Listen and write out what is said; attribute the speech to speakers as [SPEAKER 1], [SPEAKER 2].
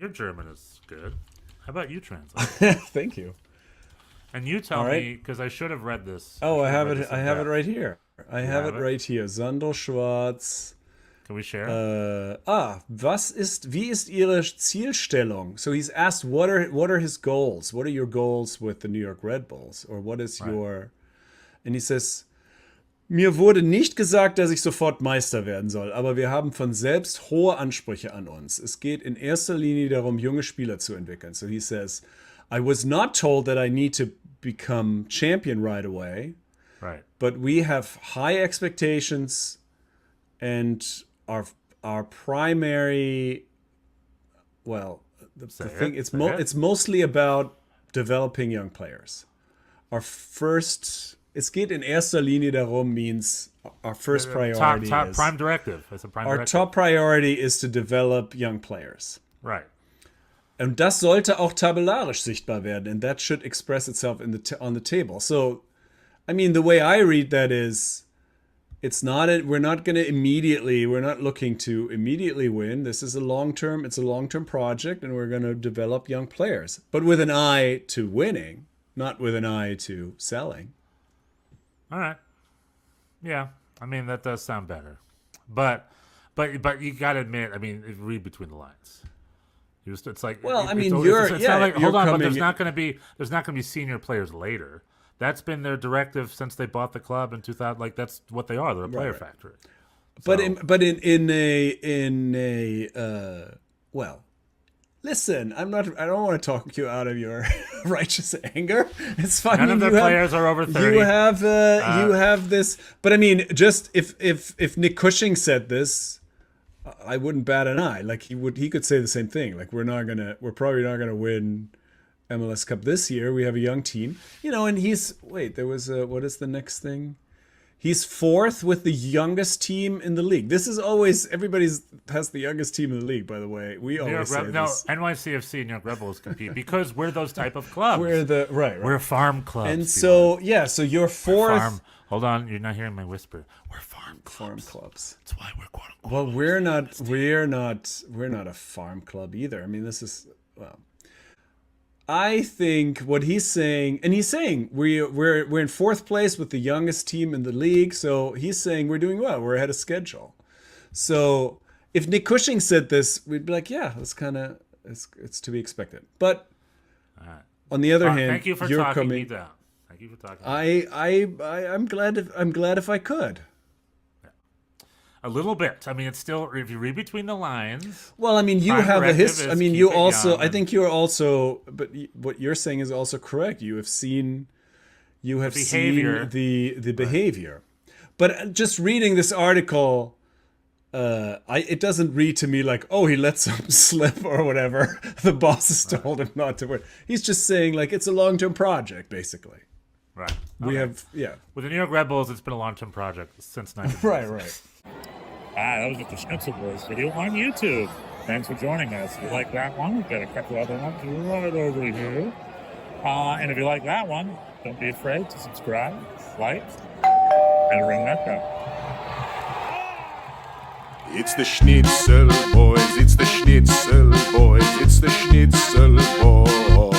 [SPEAKER 1] Your German is good. How about you translate?
[SPEAKER 2] Thank you.
[SPEAKER 1] And you tell me, because I should have read this.
[SPEAKER 2] Oh, I have it. I have it right here. I have it right here. Sandro Schwarz.
[SPEAKER 1] Can we share?
[SPEAKER 2] Wie ist Ihre Zielstellung? So he's asked, what are his goals? What are your goals with the New York Red Bulls? Or what is your... And he says, mir wurde nicht gesagt, dass ich sofort Meister werden soll, aber wir haben von selbst hohe Ansprüche an uns. Es geht in erster Linie darum, junge Spieler zu entwickeln. So he says, I was not told that I need to become champion right away.
[SPEAKER 1] Right.
[SPEAKER 2] But we have high expectations, and our primary, well, the thing it's mostly about developing young players. Our first, es geht in erster Linie darum means our first priority
[SPEAKER 1] top
[SPEAKER 2] is
[SPEAKER 1] prime directive. That's a prime
[SPEAKER 2] our
[SPEAKER 1] directive.
[SPEAKER 2] top priority is to develop young players.
[SPEAKER 1] Right.
[SPEAKER 2] Und das sollte auch tabellarisch sichtbar werden, and that should express itself on the table. So, I mean, the way I read that is, we're not looking to immediately win. This is it's a long-term project, and we're going to develop young players, but with an eye to winning, not with an eye to selling.
[SPEAKER 1] All right. Yeah. I mean, that does sound better, but you got to admit, I mean, read between the lines. It's like,
[SPEAKER 2] well, I mean,
[SPEAKER 1] hold on, but there's not going to be senior players later. That's been their directive since they bought the club in 2000. Like, that's what they are. They're a player factory. So.
[SPEAKER 2] Well, listen, I don't want to talk you out of your righteous anger. It's fine.
[SPEAKER 1] None of the players are over 30.
[SPEAKER 2] You have this, but I mean, just if Nick Cushing said this, I wouldn't bat an eye. Like he could say the same thing. Like we're probably not gonna win MLS Cup this year. We have a young team, and what is the next thing? He's fourth with the youngest team in the league. This is always, has the youngest team in the league, by the way. We always say this.
[SPEAKER 1] NYCFC and New York Rebels compete because we're those type of clubs.
[SPEAKER 2] We're
[SPEAKER 1] farm clubs.
[SPEAKER 2] And so you're fourth.
[SPEAKER 1] Hold on, you're not hearing my whisper. We're farm
[SPEAKER 2] clubs.
[SPEAKER 1] That's why we're quote unquote.
[SPEAKER 2] Well, we're not a farm club either. I mean, this is, well, I think what he's saying, and he's saying we're in fourth place with the youngest team in the league. So he's saying we're doing well. We're ahead of schedule. So if Nick Cushing said this, we'd be like, yeah, it's to be expected. But on the other hand,
[SPEAKER 1] thank you for talking me down. Thank you for talking.
[SPEAKER 2] I'm glad if I could.
[SPEAKER 1] A little bit. I mean, it's still, if you read between the lines.
[SPEAKER 2] Well, I mean, you have a history. I mean, you also, I think you're also, but what you're saying is also correct. You have seen the behavior. But just reading this article, it doesn't read to me like, oh, he let some slip or whatever. The bosses told him not to win. He's just saying, like, it's a long-term project, basically.
[SPEAKER 1] Right.
[SPEAKER 2] With
[SPEAKER 1] the New York Red Bulls, it's been a long-term project since 1996.
[SPEAKER 2] Right.
[SPEAKER 1] That was just the Schnitzel Boys video on YouTube. Thanks for joining us. If you like that one, we've got a couple other ones right over here. And if you like that one, don't be afraid to subscribe, like, and ring that bell.
[SPEAKER 3] It's the Schnitzel Boys, it's the Schnitzel Boys, it's the Schnitzel Boys.